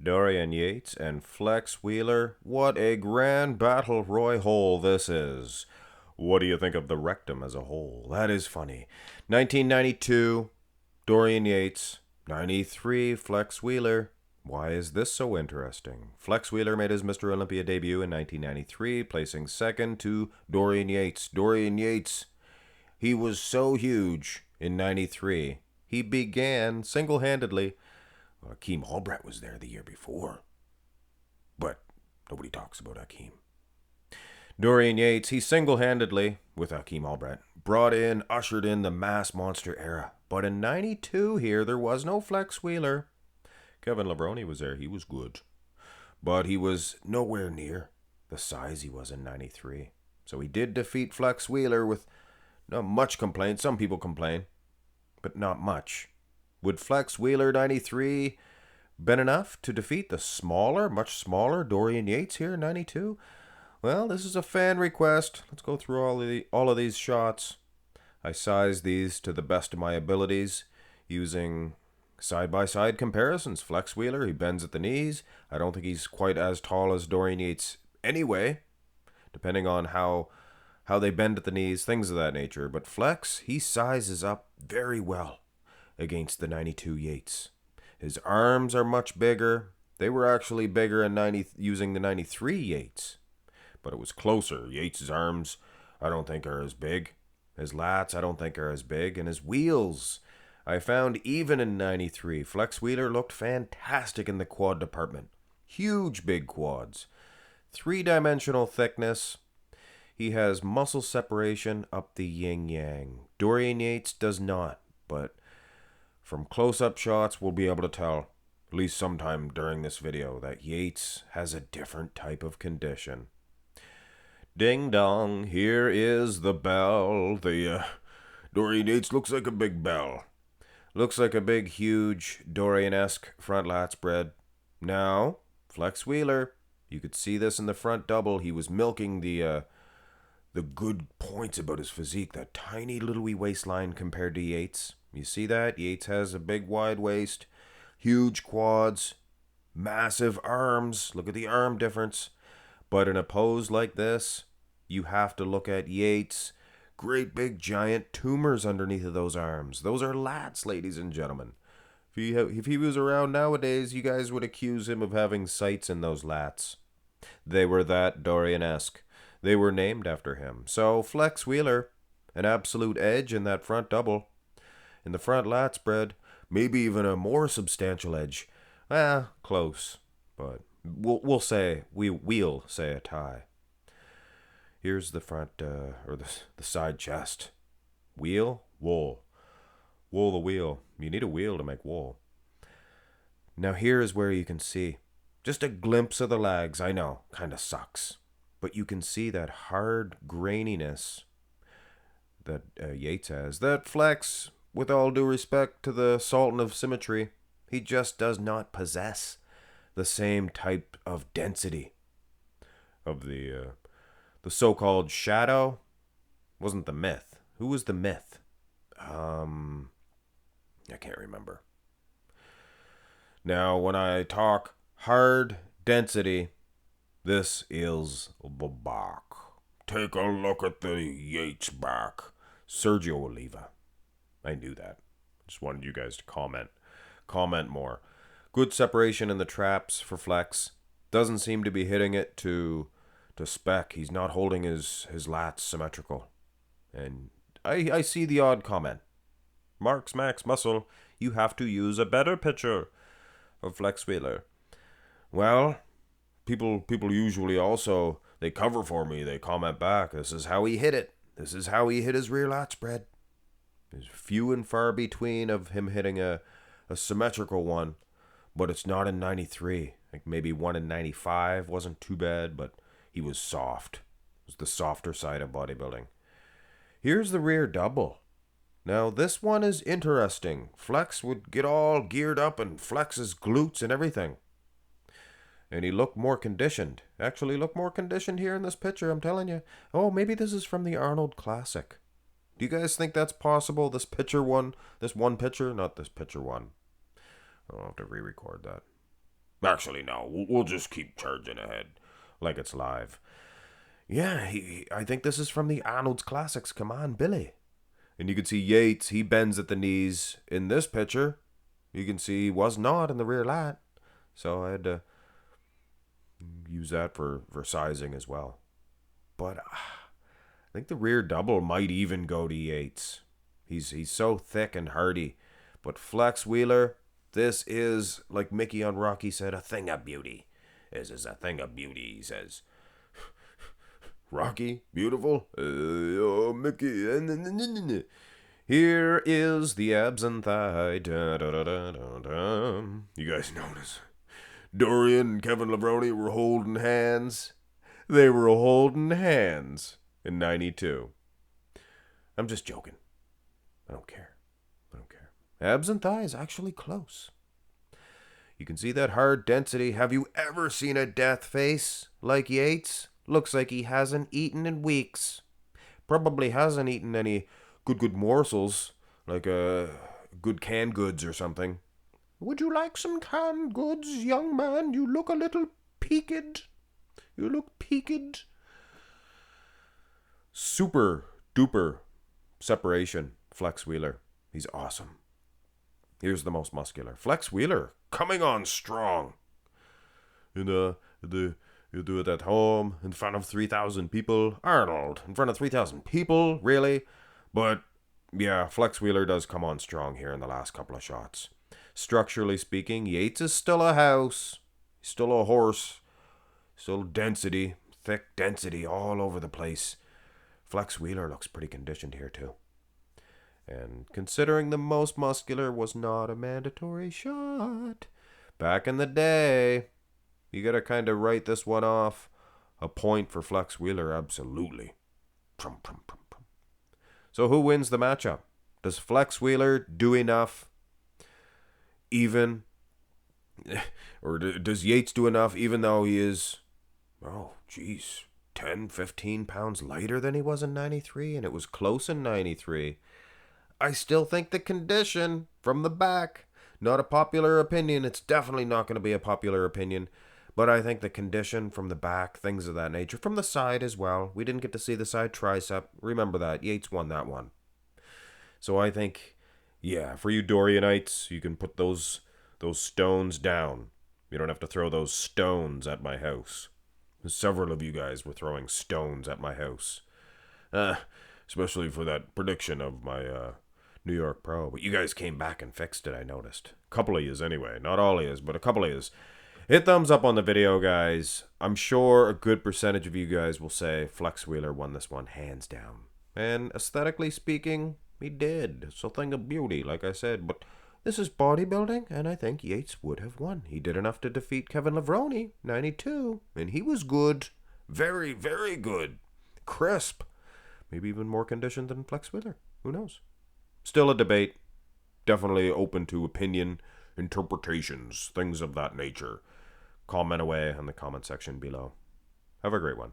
Dorian Yates and Flex Wheeler, what a grand battle royale this is. What do you think of the rectum as a whole? That is funny. 1992, Dorian Yates. 93, Flex Wheeler. Why is this so interesting? Flex Wheeler made his Mr. Olympia debut in 1993, placing second to Dorian Yates. Dorian Yates, he was so huge in 93. He began single-handedly. Akeem Albrecht was there the year before, but nobody talks about Akeem. Dorian Yates, he single-handedly, with Akeem Albrecht, ushered in the mass monster era. But in 92 here, there was no Flex Wheeler. Kevin Levrone was there. He was good. But he was nowhere near the size he was in 93. So he did defeat Flex Wheeler with not much complaint. Some people complain, but not much. Would Flex Wheeler 93 been enough to defeat the much smaller Dorian Yates here in 92? Well, this is a fan request. Let's go through all of these shots. I sized these to the best of my abilities using side-by-side comparisons. Flex Wheeler, he bends at the knees. I don't think he's quite as tall as Dorian Yates anyway, depending on how they bend at the knees, things of that nature. But Flex, he sizes up very well against the 92 Yates. His arms are much bigger. They were actually bigger using the 93 Yates, but it was closer. Yates' arms, I don't think are as big. His lats, I don't think are as big. And his wheels, I found even in 93. Flex Wheeler looked fantastic in the quad department. Huge big quads. 3-dimensional thickness. He has muscle separation up the yin-yang. Dorian Yates does not, but from close-up shots, we'll be able to tell, at least sometime during this video, that Yates has a different type of condition. Ding dong, here is the bell. Dorian Yates looks like a big bell. Looks like a big, huge, Dorian-esque front lat spread. Now, Flex Wheeler, you could see this in the front double. He was milking the good points about his physique, that tiny little wee waistline compared to Yates. You see that? Yates has a big wide waist, huge quads, massive arms. Look at the arm difference. But in a pose like this, you have to look at Yates. Great big giant tumors underneath of those arms. Those are lats, ladies and gentlemen. If he was around nowadays, you guys would accuse him of having sites in those lats. They were that Dorian-esque. They were named after him. So Flex Wheeler, an absolute edge in that front double. In the front lat spread, maybe even a more substantial edge. Close, but we'll say a tie. Here's the front or the side chest. Wool. Wool the wheel. You need a wheel to make wool. Now here is where you can see just a glimpse of the legs. I know, kind of sucks. But you can see that hard graininess that Yates has. That Flex, with all due respect to the Sultan of Symmetry, he just does not possess the same type of density of the so-called shadow. Wasn't the myth. Who was the myth? I can't remember. Now, when I talk hard density, this is the back. Take a look at the Yates back. Sergio Oliva. I knew that. Just wanted you guys to comment. Comment more. Good separation in the traps for Flex. Doesn't seem to be hitting it to spec. He's not holding his lats symmetrical. And I see the odd comment. Marks Max Muscle, you have to use a better picture of Flex Wheeler. Well, people usually also, they cover for me. They comment back. This is how he hit it. This is how he hit his rear lat spread. There's few and far between of him hitting a symmetrical one, but it's not in 93. Like maybe one in 95 wasn't too bad, but he was soft. It was the softer side of bodybuilding. Here's the rear double. Now this one is interesting. Flex would get all geared up and flex his glutes and everything. And he looked more conditioned. Actually looked more conditioned here in this picture, I'm telling you. Oh, maybe this is from the Arnold Classic. Do you guys think that's possible? This one picture? Not this picture one. I'll have to re-record that. Actually, no. We'll just keep charging ahead like it's live. Yeah, I think this is from the Arnold's Classics. Come on, Billy. And you can see Yates, he bends at the knees in this picture. You can see he was not in the rear lat. So I had to use that for sizing as well. But I think the rear double might even go to Yates. He's so thick and hardy. But Flex Wheeler, this is, like Mickey on Rocky said, a thing of beauty. This is a thing of beauty, he says. Rocky, beautiful? Oh, Mickey. Here is the abs and thigh. Da, da, da, da, da, da. You guys notice? Dorian and Kevin Levrone were holding hands. They were holding hands in 92. I'm just joking. I don't care. Abs and thighs actually close. You can see that hard density. Have you ever seen a death face like Yates? Looks like he hasn't eaten in weeks. Probably hasn't eaten any good morsels, like good canned goods or something. Would you like some canned goods, young man? You look a little peaked. Super duper separation, Flex Wheeler. He's awesome. Here's the most muscular. Flex Wheeler coming on strong. You do it at home in front of 3,000 people. Arnold, in front of 3,000 people, really? But yeah, Flex Wheeler does come on strong here in the last couple of shots. Structurally speaking, Yates is still a house. He's still a horse. Still density, thick density all over the place. Flex Wheeler looks pretty conditioned here too. And considering the most muscular was not a mandatory shot, back in the day, you gotta kind of write this one off. A point for Flex Wheeler, absolutely. So who wins the matchup? Does Flex Wheeler do enough even? Or does Yates do enough even though he is, 10, 15 pounds lighter than he was in 93, and it was close in 93? I still think the condition from the back, not a popular opinion. It's definitely not going to be a popular opinion. But I think the condition from the back, things of that nature, from the side as well. We didn't get to see the side tricep. Remember that. Yates won that one. So I think, yeah, for you Dorianites, you can put those stones down. You don't have to throw those stones at my house. Several of you guys were throwing stones at my house. Especially for that prediction of my New York Pro. But you guys came back and fixed it, I noticed. A couple of yous anyway. Not all of yous, but a couple of yous. Hit thumbs up on the video, guys. I'm sure a good percentage of you guys will say Flex Wheeler won this one hands down. And aesthetically speaking, he did. It's a thing of beauty, like I said. But this is bodybuilding, and I think Yates would have won. He did enough to defeat Kevin Levrone, 92. And he was good. Very, very good. Crisp. Maybe even more conditioned than Flex Wheeler. Who knows? Still a debate. Definitely open to opinion, interpretations, things of that nature. Comment away in the comment section below. Have a great one.